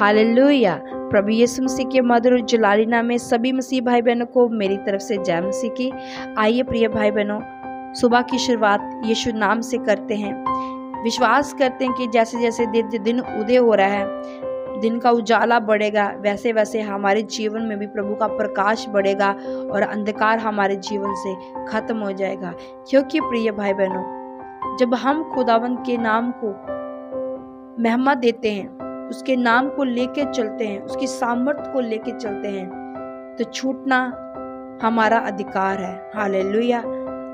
Hallelujah. प्रभु यीशु मसीह के मधुर जलाली नाम में सभी मसीह भाई बहनों को मेरी तरफ से जय मसीह की। आइए प्रिय भाई बहनों, सुबह की शुरुआत यीशु नाम से करते हैं। विश्वास करते हैं कि जैसे जैसे दिन उदय हो रहा है, दिन का उजाला बढ़ेगा, वैसे वैसे हमारे जीवन में भी प्रभु का प्रकाश बढ़ेगा और अंधकार हमारे जीवन से खत्म हो जाएगा। क्योंकि प्रिय भाई बहनों, जब हम खुदावंद के नाम को महिमा देते हैं, उसके नाम को लेके चलते हैं, उसकी सामर्थ्य को लेके चलते हैं, तो छूटना हमारा अधिकार है। हालेलुया।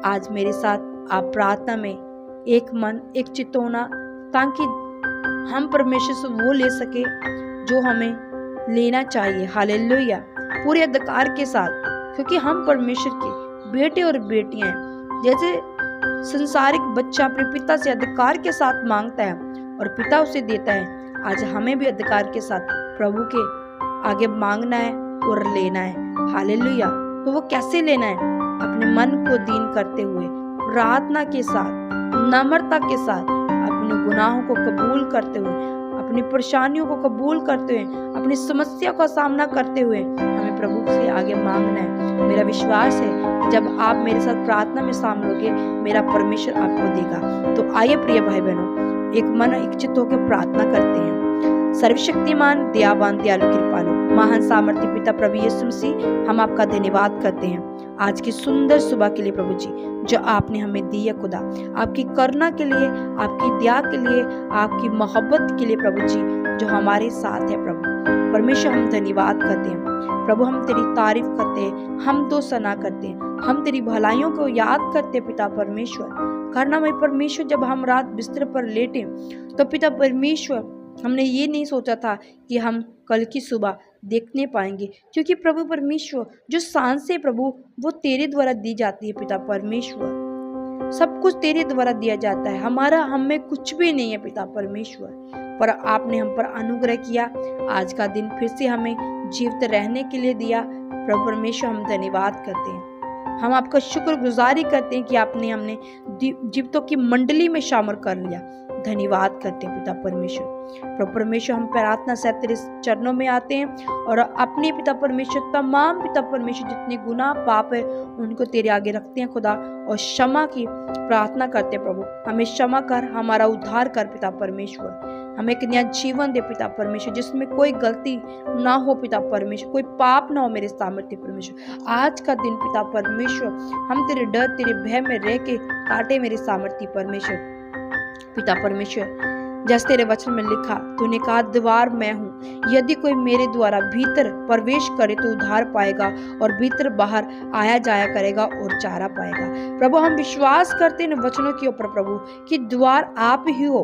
आज मेरे साथ आप प्रार्थना में एक मन एक चित्त होना, ताकि हम परमेश्वर से वो ले सके जो हमें लेना चाहिए। हालेलुया। पूरे अधिकार के साथ, क्योंकि हम परमेश्वर के बेटे और बेटियां हैं। जैसे संसारिक बच्चा अपने पिता से अधिकार के साथ मांगता है और पिता उसे देता है, आज हमें भी अधिकार के साथ प्रभु के आगे मांगना है और लेना है। हालेलुया। तो वो कैसे लेना है? अपने मन को दीन करते हुए, प्रार्थना के साथ, नम्रता के साथ, अपने गुनाहों को कबूल करते हुए, अपनी परेशानियों को कबूल करते हुए, अपनी समस्या का सामना करते हुए हमें प्रभु से आगे मांगना है। मेरा विश्वास है कि जब आप मेरे साथ प्रार्थना में शामिल होगे, मेरा परमेश्वर आपको देगा। तो आइए प्रिय भाई बहनों, एक मन एक चित्त होकर प्रार्थना करते हैं। सर्वशक्तिमान, दयावान, दयालु, कृपालु, महान सामर्थ्य पिता प्रभु यीशु मसीह, हम आपका धन्यवाद करते हैं आज की सुंदर सुबह के लिए प्रभु जी, जो आपने हमें दी है खुदा, आपकी करुणा के लिए, आपकी दया के लिए, आपकी मोहब्बत के लिए प्रभु जी, जो हमारे साथ है प्रभु परमेश्वर। हम धन्यवाद करते हैं प्रभु, हम तेरी तारीफ करते हैं, हम तो सना करते हैं, हम तेरी भलाइयों को याद करते हैं पिता परमेश्वर। करुणामय परमेश्वर, जब हम रात बिस्तर पर लेटे तो पिता परमेश्वर, हमने ये नहीं सोचा था कि हम कल की सुबह देखने पाएंगे, क्योंकि प्रभु परमेश्वर जो सांसें प्रभु वो तेरे द्वारा दी जाती है पिता परमेश्वर। सब कुछ तेरे द्वारा दिया जाता है, हमारा हम में कुछ भी नहीं है पिता परमेश्वर, पर आपने हम पर अनुग्रह किया। आज का दिन फिर से हमें जीवित रहने के लिए दिया प्रभु परमेश्वर। हम धन्यवाद करते हैं, हम आपका शुक्रगुजारी करते हैं कि आपने हमने जीवितों की मंडली में शामिल कर लिया। धन्यवाद करते हैं पिता परमेश्वर। प्रभु परमेश्वर, हम प्रार्थना से तेरे चरणों में आते हैं और अपने पिता परमेश्वर, तमाम पिता परमेश्वर जितने गुनाह पाप है उनको तेरे आगे रखते हैं खुदा, और क्षमा की प्रार्थना करते हैं प्रभु। हमें क्षमा कर, हमारा उद्धार कर पिता परमेश्वर। हमें एक नया जीवन दे पिता परमेश्वर, जिसमें कोई गलती ना हो पिता परमेश्वर, कोई पाप ना हो मेरे सामर्थ्य परमेश्वर। आज का दिन पिता परमेश्वर, हम तेरे डर तेरे भय में रह के काटे मेरे सामर्थ्य परमेश्वर। पिता परमेश्वर, जैसे तेरे वचन में लिखा, तूने कहा द्वार मैं हूँ, यदि कोई मेरे द्वारा भीतर प्रवेश करे तो उद्धार पाएगा, और भीतर बाहर आया जाया करेगा और चारा पाएगा। प्रभु, हम विश्वास करते हैं वचनों के ऊपर प्रभु कि द्वार आप ही हो,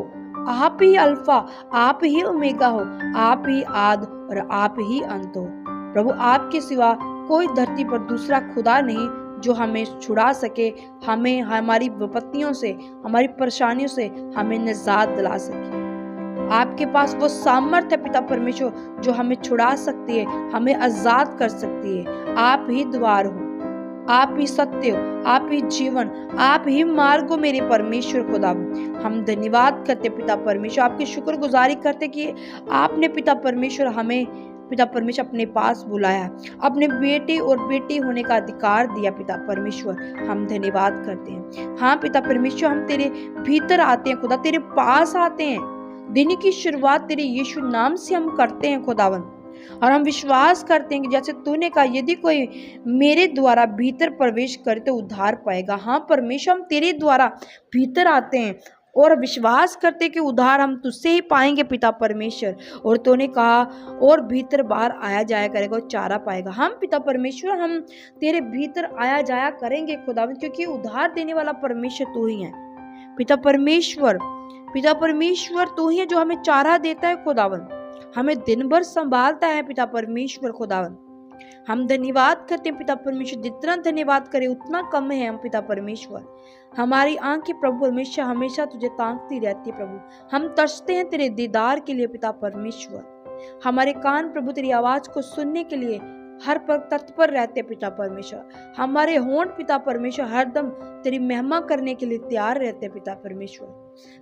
आप ही अल्फा, आप ही ओमेगा हो, आप ही आद और आप ही अंत हो। प्रभु, आपके सिवा कोई धरती पर दूसरा खुदा नहीं जो हमें छुड़ा सके, हमें हमारी विपत्तियों से, हमारी परेशानियों से हमें निजात दिला सके। आपके पास वो सामर्थ्य है पिता परमेश्वर जो हमें छुड़ा सकती है, हमें आजाद कर सकती है। आप ही द्वार हो, आप ही सत्य हो, आप ही जीवन, आप ही मार्ग हो मेरे परमेश्वर खुदा। हम धन्यवाद करते पिता परमेश्वर, आपकी शुक्रगुजारी करते कि आपने पिता परमेश्वर हमें पिता परमेश्वर अपने पास बुलाया, अपने बेटे और बेटी होने का अधिकार दिया पिता परमेश्वर। हम धन्यवाद करते हैं। हाँ पिता परमेश्वर, हम तेरे भीतर आते हैं खुदा, तेरे पास आते हैं। दिन की शुरुआत तेरे यीशु नाम से हम करते हैं खुदावन, और हम विश्वास करते हैं कि जैसे तूने कहा, यदि कोई मेरे द्वारा भीतर प्रवेश करे तो उद्धार पाएगा। हाँ परमेश्वर, हम तेरे द्वारा भीतर आते हैं और विश्वास करते कि उद्धार हम तुझसे ही पाएंगे पिता परमेश्वर। और तूने कहा और भीतर बाहर आया जाया करेगा और चारा पाएगा। हम पिता परमेश्वर, हम तेरे भीतर आया जाया करेंगे खुदावंद, क्योंकि उद्धार देने वाला परमेश्वर तू ही है पिता परमेश्वर। पिता परमेश्वर तू ही है जो हमें चारा देता है खुदावंद, हमें दिन भर संभालता है पिता परमेश्वर खुदावंद। हम धन्यवाद करते हैं पिता परमेश्वर, जितना धन्यवाद करें उतना कम है हम पिता परमेश्वर। हमारी आंखें प्रभु परमेश्वर हमेशा तुझे ताकती रहती है प्रभु, हम तरसते हैं तेरे दीदार के लिए पिता परमेश्वर। हमारे कान प्रभु तेरी आवाज को सुनने के लिए हर पर तत्पर रहते पिता परमेश्वर। हमारे होंठ पिता परमेश्वर हरदम तेरी महिमा करने के लिए तैयार रहते पिता परमेश्वर।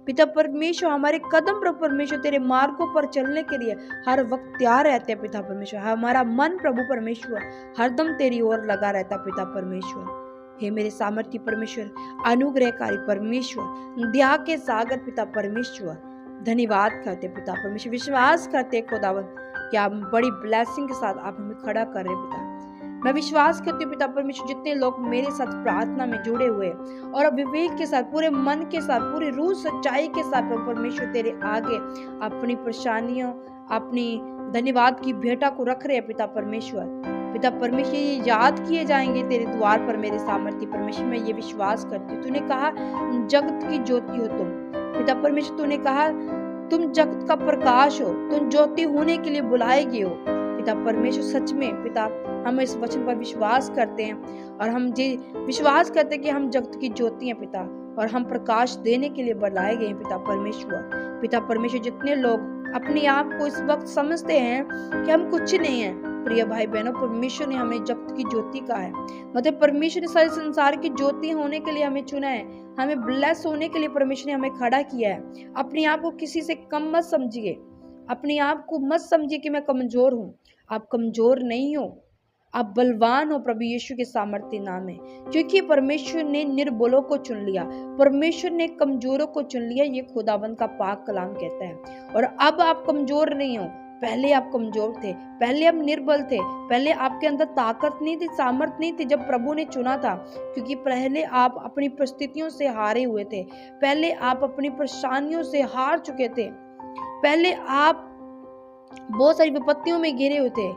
पिता परमेश्वर हमारे कदम प्रभु परमेश्वर तेरे मार्गों पर चलने के लिए हर वक्त तैयार रहते हैं पिता परमेश्वर। हमारा मन प्रभु परमेश्वर हरदम तेरी ओर लगा रहता पिता परमेश्वर। हे मेरे सामर्थ्य परमेश्वर, अनुग्रहकारी परमेश्वर, दया के सागर पिता परमेश्वर, धन्यवाद करते पिता परमेश्वर। विश्वास करते खुदावन कि आप बड़ी ब्लेसिंग के साथ आप हमें खड़ा कर रहे पिता। मैं विश्वास करती हूँ पिता परमेश्वर, जितने लोग मेरे साथ प्रार्थना में जुड़े हुए और विवेक के साथ, पूरे मन के साथ, पूरी रूह सच्चाई के साथ प्रभु परमेश्वर तेरे आगे अपनी परेशानियों, अपनी धन्यवाद की भेंटा को रख रहे हैं पिता परमेश्वर। पिता परमेश्वर ये याद किए जाएंगे तेरे द्वार पर मेरे सामर्थ्य परमेश्वर। मैं ये विश्वास करती हूँ, तूने कहा जगत की ज्योति हो तुम पिता परमेश्वर। तूने कहा तुम जगत का प्रकाश हो, तुम ज्योति होने के लिए बुलाए गए हो पिता परमेश्वर। सच में पिता हम इस वचन पर विश्वास करते हैं और हम ये विश्वास करते हैं कि हम जगत की ज्योति हैं पिता, और हम प्रकाश देने के लिए बुलाए गए हैं पिता परमेश्वर। पिता परमेश्वर जितने लोग अपने आप को इस वक्त समझते हैं कि हम कुछ नहीं है, प्रिय भाई बहनों, परमेश्वर ने हमें जगत की ज्योति कहा है। मतलब परमेश्वर ने सारे संसार की ज्योति होने के लिए हमें चुना है, हमें ब्लेस होने के लिए परमेश्वर ने हमें खड़ा किया है। अपने आप को किसी से कम मत समझिए, अपने आप को मत समझिए कि मैं कमजोर हूँ। आप कमजोर नहीं हो, आप बलवान हो प्रभु यीशु के सामर्थ्य नाम में, क्योंकि परमेश्वर ने निर्बलों को चुन लिया, परमेश्वर ने कमजोरों को चुन लिया। ये खुदाबंद का पाक कलाम कहता है। और अब आप कमजोर नहीं हो, पहले आप कमजोर थे, पहले आप निर्बल थे, पहले आपके अंदर ताकत नहीं थी, सामर्थ नहीं थी जब प्रभु ने चुना था, क्योंकि पहले आप अपनी परिस्थितियों से हारे हुए थे, पहले आप अपनी परेशानियों से हार चुके थे, पहले आप बहुत सारी विपत्तियों में घिरे हुए थे,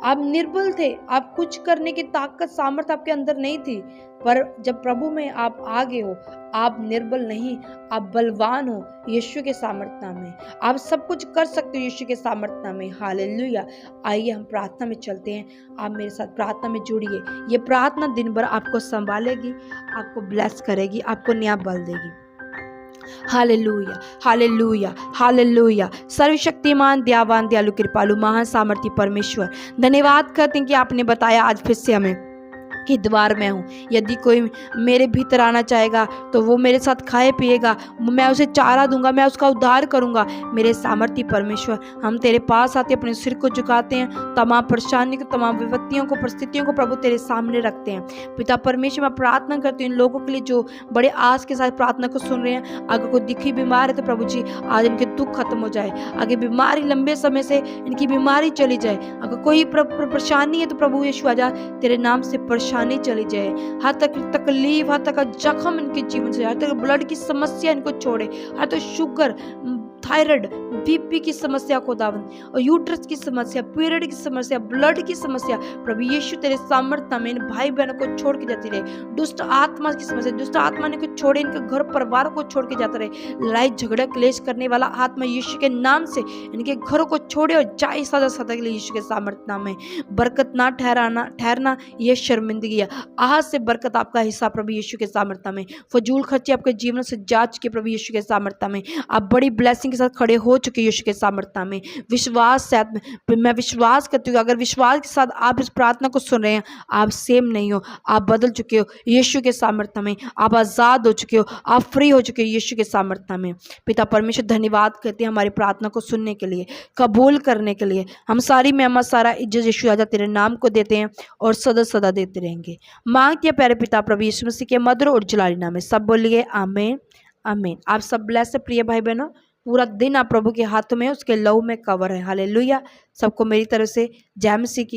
आप निर्बल थे, आप कुछ करने की ताकत सामर्थ आपके अंदर नहीं थी। पर जब प्रभु में आप आ गए हो, आप निर्बल नहीं, आप बलवान हो यीशु के सामर्थ्य में। आप सब कुछ कर सकते हो यीशु के सामर्थ्य में। हालेलुया। आइए हम प्रार्थना में चलते हैं। आप मेरे साथ प्रार्थना में जुड़िए। ये प्रार्थना दिन भर आपको संभालेगी, आपको ब्लेस करेगी, आपको नया बल देगी। Hallelujah, hallelujah, hallelujah. सर्वशक्तिमान, दयावान, दयालु, कृपालु, महान सामर्थी परमेश्वर, धन्यवाद करते हैं कि आपने बताया आज फिर से हमें कि द्वार में हूँ। यदि कोई मेरे भीतर आना चाहेगा तो वो मेरे साथ खाए पिएगा, मैं उसे चारा दूंगा, मैं उसका उद्धार करूंगा। मेरे सामर्थ्य परमेश्वर, हम तेरे पास आते अपने सिर को झुकाते हैं, तमाम परेशानी को, तमाम विपत्तियों को, परिस्थितियों को प्रभु तेरे सामने रखते हैं। पिता परमेश्वर, मैं प्रार्थना करती हूँ इन लोगों के लिए जो बड़े आस के साथ प्रार्थना को सुन रहे हैं। अगर कोई दिखी बीमार है तो प्रभु जी आज इनके दुख खत्म हो जाए, आगे बीमारी लंबे समय से इनकी बीमारी चली जाए। अगर कोई परेशानी है तो प्रभु यीशु आजा, तेरे नाम से परेशानी चली जाए। हर तक तकलीफ, हर तक जख्म इनके जीवन से, हर तक ब्लड की समस्या इनको छोड़े, हर तक शुगर, थायराइड, बीपी की समस्या को दावन, और यूट्रस की समस्या, पीरियड की समस्या, ब्लड की समस्या, प्रभु यीशु तेरे सामर्थ्य में इन भाई बहनों को छोड़ के जाती रहे। दुष्ट आत्मा की समस्या, दुष्ट आत्मा ने को छोड़े, इनके घर परिवार को छोड़ के जाता रहे। लड़ाई झगड़ा क्लेश करने वाला आत्मा यीशु के नाम से इनके घरों को छोड़े और जाए सदा सदा के लिए यीशु के सामर्थ्य में। बरकत ना ठहरना ये शर्मिंदगी है। आज से बरकत आपका हिस्सा प्रभु यीशु के सामर्थ्य में। फजूल खर्चे आपके जीवन से जांच के प्रभु यीशु के सामर्थ्य में। आप बड़ी ब्लेसिंग के साथ खड़े हो चुके यीशु के सामर्थ्य में। विश्वास से मैं विश्वास करती हूँ, अगर विश्वास के साथ आप इस प्रार्थना को सुन रहे हैं, आप सेम नहीं हो, आप बदल चुके हो यीशु के सामर्थ्य में। आप आजाद हो चुके हो, आप फ्री हो चुके हो यीशु के सामर्थ्य में। पिता परमेश्वर, धन्यवाद करते हैं हमारी प्रार्थना को सुनने के लिए, कबूल करने के लिए। हम सारी मेहमत, सारा इज्जत यीशु राजा तेरे नाम को देते हैं और सदा सदा देते रहेंगे। मांगते हैं प्यारे पिता प्रभु यीशु मसीह के मधुर और जलाली नाम में। सब बोलिए आमीन, आमीन। आप सब ब्लेस है प्रिय भाई बहनों। पूरा दिन आप प्रभु के हाथों में, उसके लहू में कवर है। हालेलुया। सबको मेरी तरफ से जय मसीह की